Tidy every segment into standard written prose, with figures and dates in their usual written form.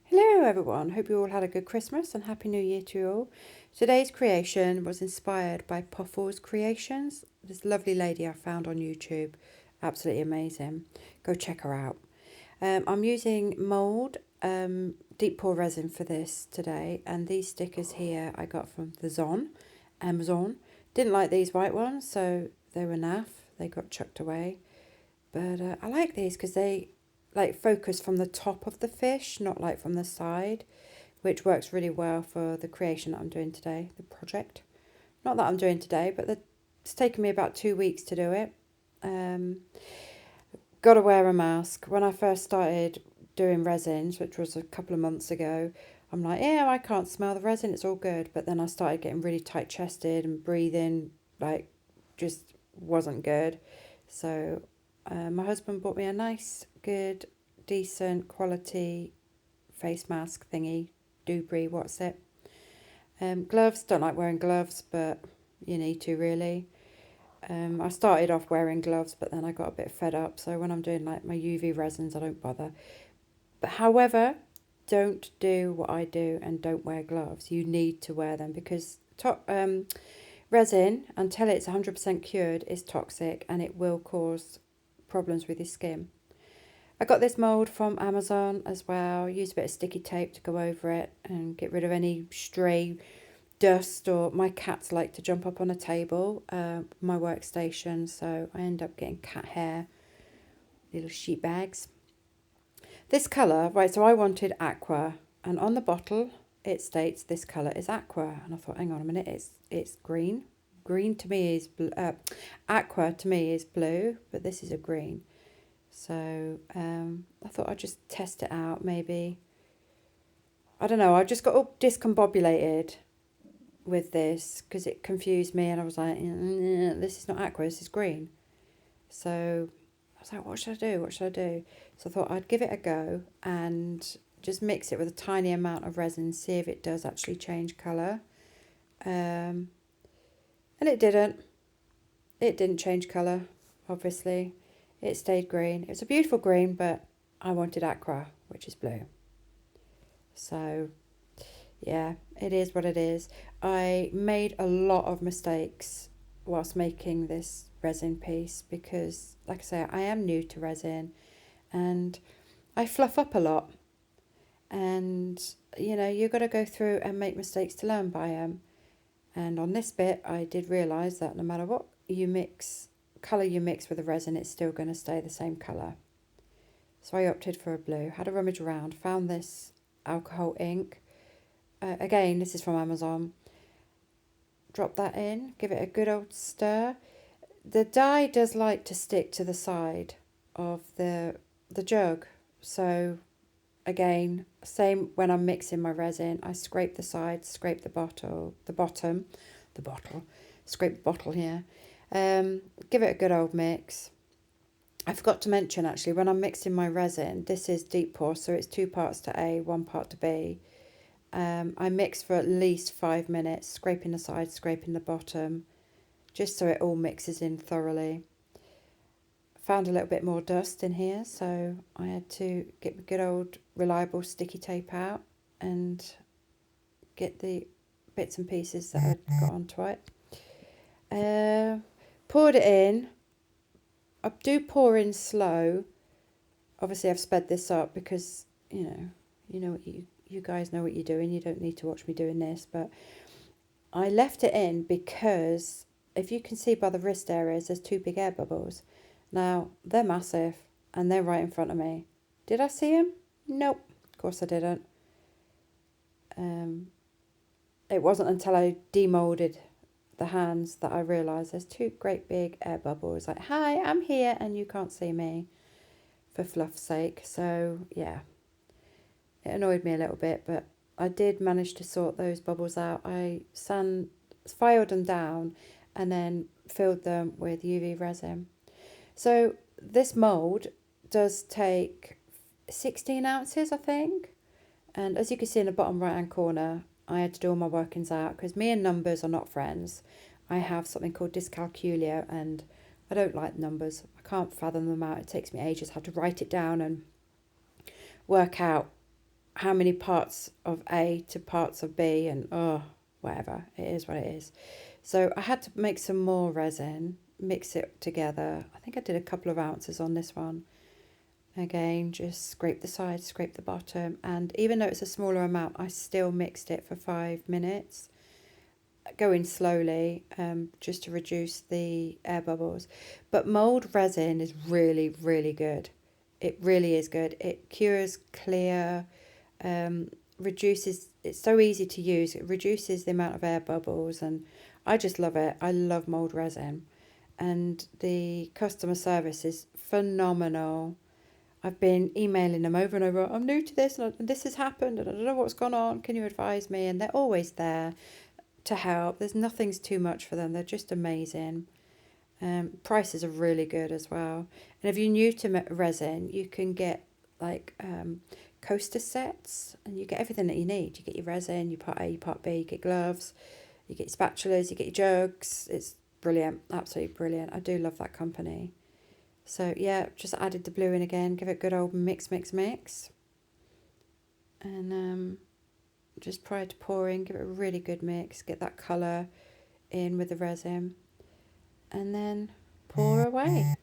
Hello everyone, hope you all had a good Christmas and Happy New Year to you all. Today's creation was inspired by Puffles Creations, this lovely lady I found on YouTube. Absolutely amazing. Go check her out. I'm using mould, deep pour resin for this today, and these stickers here I got from the Amazon. Didn't like these white ones, so they were naff, they got chucked away. But I like these because they focus from the top of the fish, not like from the side, which works really well for the creation that I'm doing today, the project. Not that I'm doing today, but it's taken me about 2 weeks to do it. Got to wear a mask. When I first started doing resins, which was a couple of months ago, I'm like, yeah, I can't smell the resin, it's all good. But then I started getting really tight chested and breathing, like, just wasn't good. So my husband bought me a nice, good, decent quality face mask thingy. Dubry, what's it? Gloves, don't like wearing gloves, but you need to really. I started off wearing gloves, but then I got a bit fed up. So when I'm doing like my UV resins, I don't bother. But however, don't do what I do and don't wear gloves. You need to wear them because resin, until it's 100% cured, is toxic and it will cause problems with your skin. I got this mould from Amazon as well. Used a bit of sticky tape to go over it and get rid of any stray dust, or my cats like to jump up on a table, my workstation, so I end up getting cat hair, little sheet bags. This colour, right, so I wanted aqua, and on the bottle it states this colour is aqua, and I thought, hang on a minute, it's green. Green to me is aqua to me is blue, but this is a green. So I thought I'd just test it out, maybe. I don't know, I just got all discombobulated with this because it confused me, and I was like, this is not aqua, this is green. So I was like, what should I do? What should I do? So I thought I'd give it a go and just mix it with a tiny amount of resin, see if it does actually change colour. And it didn't. It didn't change colour, obviously. It stayed green. It was a beautiful green, but I wanted aqua, which is blue. So, yeah, it is what it is. I made a lot of mistakes whilst making this resin piece because, like I say, I am new to resin and I fluff up a lot. And, you know, you've got to go through and make mistakes to learn by them. And on this bit, I did realise that no matter what colour you mix with the resin, it's still going to stay the same colour. So I opted for a blue. Had a rummage around, found this alcohol ink. Again, this is from Amazon. Drop that in, give it a good old stir. The dye does like to stick to the side of the jug. So again, same when I'm mixing my resin, I scrape the sides, scrape the bottom, scrape the bottle here. Give it a good old mix. I forgot to mention actually, when I'm mixing my resin, this is deep pour, so it's 2 parts to A, 1 part to B. I mix for at least 5 minutes, scraping the sides, scraping the bottom, just so it all mixes in thoroughly. Found a little bit more dust in here, so I had to get the good old reliable sticky tape out and get the bits and pieces that I'd got onto it. Poured it in. I do pour in slow. Obviously I've sped this up because, you guys know what you're doing. You don't need to watch me doing this, but I left it in because if you can see by the wrist areas, there's 2 big air bubbles. Now, they're massive and they're right in front of me. Did I see them? Nope, of course I didn't. It wasn't until I demolded the hands that I realised there's 2 great big air bubbles. Like, hi, I'm here and you can't see me, for fluff's sake. So, yeah, it annoyed me a little bit, but I did manage to sort those bubbles out. I filed them down and then filled them with UV resin. So this mould does take 16 ounces, I think. And as you can see in the bottom right hand corner, I had to do all my workings out because me and numbers are not friends. I have something called dyscalculia and I don't like numbers. I can't fathom them out. It takes me ages. I have to write it down and work out how many parts of A to parts of B, and oh, whatever, it is what it is. So I had to make some more resin, mix it together. I think I did a couple of ounces on this one. Again, just scrape the sides, scrape the bottom, and even though it's a smaller amount, I still mixed it for 5 minutes, going slowly, just to reduce the air bubbles. But mold resin is really, really good. It really is good. It cures clear, reduces, it's so easy to use, it reduces the amount of air bubbles, and I just love it. I love mold resin, and the customer service is phenomenal. I've been emailing them over and over. I'm new to this, and this has happened, and I don't know what's gone on. Can you advise me? And they're always there to help. There's nothing's too much for them. They're just amazing. Prices are really good as well. And if you're new to resin, you can get like coaster sets, and you get everything that you need. You get your resin, your part A, your part B, you get gloves, you get your spatulas, you get your jugs. It's brilliant, absolutely brilliant. I do love that company. So yeah, just added the blue in again, give it a good old mix, mix, mix. And just prior to pouring, give it a really good mix, get that colour in with the resin. And then pour away.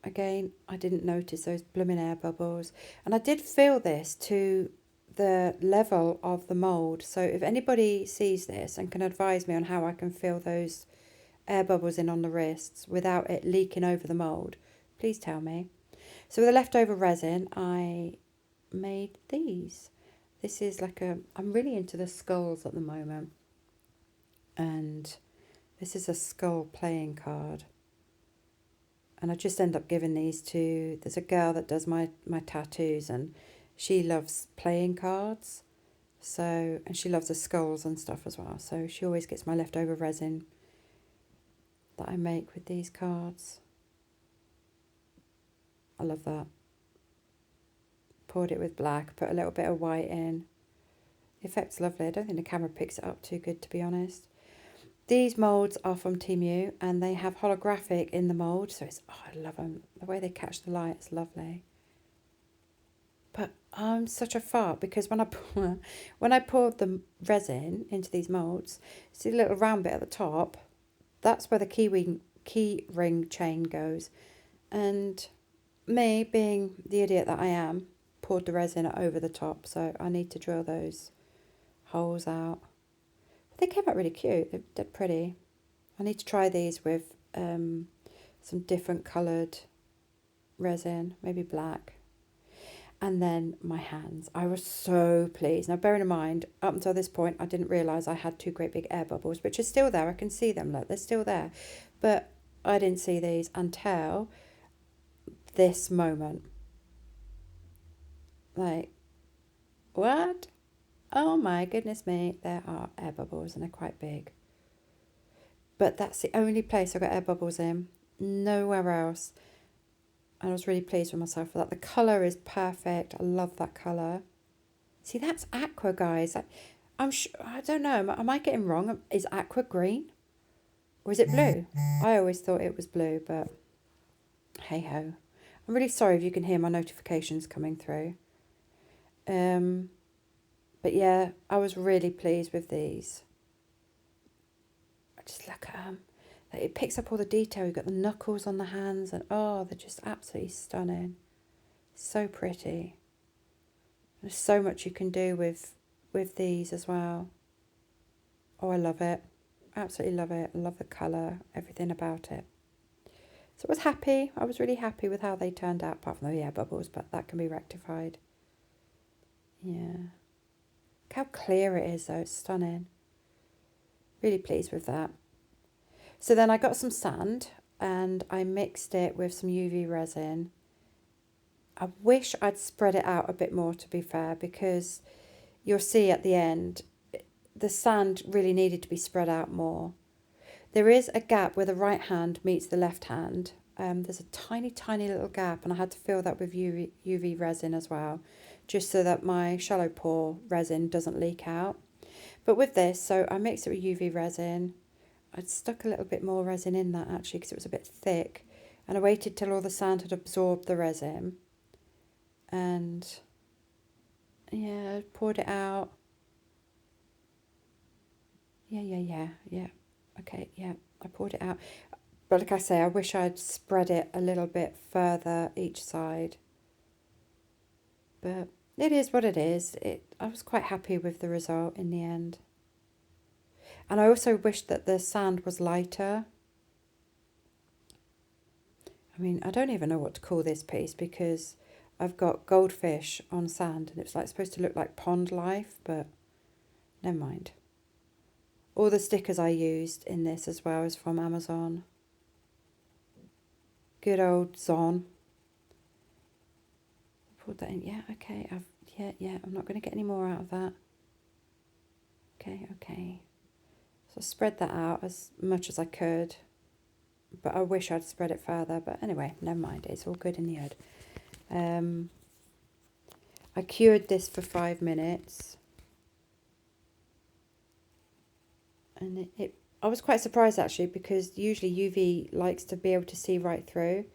Again, I didn't notice those blooming air bubbles. And I did feel this to the level of the mould. So if anybody sees this and can advise me on how I can fill those air bubbles in on the wrists without it leaking over the mould, please tell me. So with the leftover resin, I made these. This is like I'm really into the skulls at the moment, and this is a skull playing card, and I just end up giving these to, there's a girl that does my tattoos, and she loves playing cards, so, and she loves the skulls and stuff as well, so she always gets my leftover resin that I make with these cards. I love that. Poured it with black, put a little bit of white in. The effect's lovely. I don't think the camera picks it up too good, to be honest. These moulds are from Temu, and they have holographic in the mould, so it's, oh, I love them. The way they catch the light is lovely. But I'm such a fart, because when I poured the resin into these moulds, see the little round bit at the top? That's where the key ring chain goes. And me, being the idiot that I am, poured the resin over the top, so I need to drill those holes out. But they came out really cute. They're pretty. I need to try these with some different coloured resin, maybe black. And then my hands. I was so pleased. Now, bearing in mind, up until this point, I didn't realise I had two great big air bubbles, which are still there. I can see them. Look, they're still there. But I didn't see these until this moment. Like, what? Oh my goodness me. There are air bubbles, and they're quite big. But that's the only place I got air bubbles in. Nowhere else. And I was really pleased with myself for that. The colour is perfect. I love that colour. See, that's aqua, guys. I'm sure, I don't know. Am I getting wrong? Is aqua green? Or is it blue? I always thought it was blue, but hey ho. I'm really sorry if you can hear my notifications coming through. But yeah, I was really pleased with these. Just look at them. It picks up all the detail. You've got the knuckles on the hands, and oh, they're just absolutely stunning. So pretty. There's so much you can do with these as well. Oh, I love it. Absolutely love it. I love the colour, everything about it. So I was happy. I was really happy with how they turned out, apart from the air bubbles, but that can be rectified. Yeah. Look how clear it is, though. It's stunning. Really pleased with that. So then I got some sand, and I mixed it with some UV resin. I wish I'd spread it out a bit more, to be fair, because you'll see at the end, the sand really needed to be spread out more. There is a gap where the right hand meets the left hand. There's a tiny, tiny little gap, and I had to fill that with UV resin as well, just so that my shallow pour resin doesn't leak out. But with this, so I mixed it with UV resin. I'd stuck a little bit more resin in that, actually, because it was a bit thick. And I waited till all the sand had absorbed the resin. and yeah, poured it out. Yeah. Okay, yeah, I poured it out. But like I say, I wish I'd spread it a little bit further each side. But it is what it is. I was quite happy with the result in the end. And I also wish that the sand was lighter. I mean, I don't even know what to call this piece because I've got goldfish on sand and it's like supposed to look like pond life, but never mind. All the stickers I used in this as well is from Amazon. Good old Zon. Put that in. Yeah, okay. I'm not going to get any more out of that. Okay. So I spread that out as much as I could. But I wish I'd spread it further. But anyway, never mind. It's all good in the end. I cured this for 5 minutes. And I was quite surprised actually because usually UV likes to be able to see right through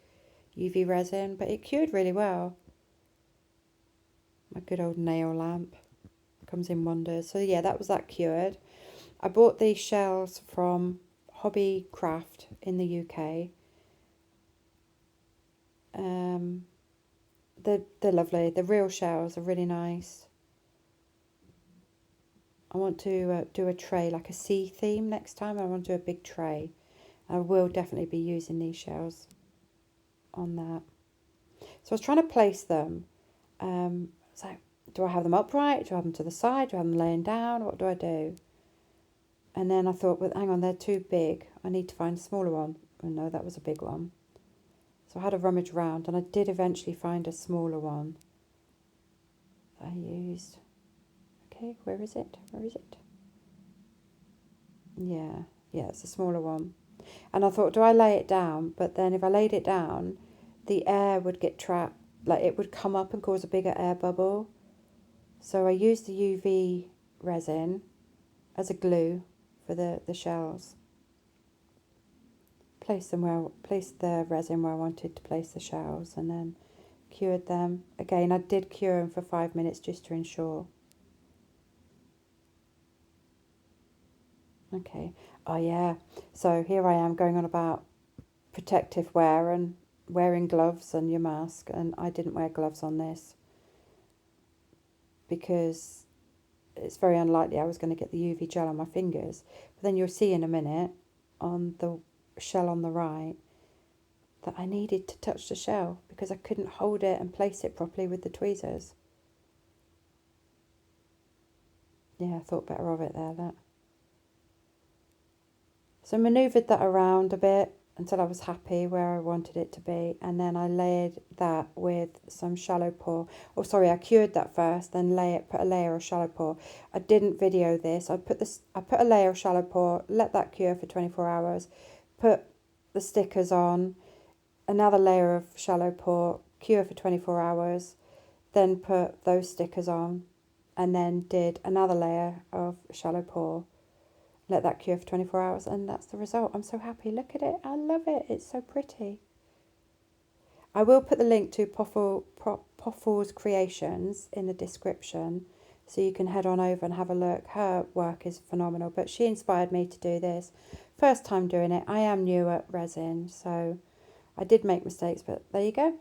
UV resin. But it cured really well. My good old nail lamp comes in wonders. So yeah, that was that cured. I bought these shells from Hobby Craft in the UK. They're lovely. The real shells are really nice. I want to do a tray, like a sea theme next time. I want to do a big tray. I will definitely be using these shells on that. So I was trying to place them. So do I have them upright? Do I have them to the side? Do I have them laying down? What do I do? And then I thought, well, hang on, they're too big. I need to find a smaller one. Oh no, that was a big one. So I had a rummage around and I did eventually find a smaller one that I used. Okay, where is it? Yeah, it's a smaller one. And I thought, do I lay it down? But then if I laid it down, the air would get trapped. Like it would come up and cause a bigger air bubble. So I used the UV resin as a glue for the shells. Place the resin where I wanted to place the shells and then cured them. Again, I did cure them for 5 minutes just to ensure. Okay. Oh yeah. So here I am going on about protective wear and wearing gloves and your mask, and I didn't wear gloves on this because it's very unlikely I was going to get the UV gel on my fingers. But then you'll see in a minute on the shell on the right that I needed to touch the shell because I couldn't hold it and place it properly with the tweezers. Yeah, I thought better of it there, that. So I manoeuvred that around a bit until I was happy where I wanted it to be, and then I layered that with some shallow pour. Oh, sorry, I cured that first, then put a layer of shallow pour. I didn't video this. I put a layer of shallow pour, let that cure for 24 hours, put the stickers on, another layer of shallow pour, cure for 24 hours, then put those stickers on, and then did another layer of shallow pour. Let that cure for 24 hours, and that's the result. I'm so happy. Look at it. I love it. It's so pretty. I will put the link to Poffel's Creations in the description, so you can head on over and have a look. Her work is phenomenal, but she inspired me to do this. First time doing it. I am new at resin, so I did make mistakes, but there you go.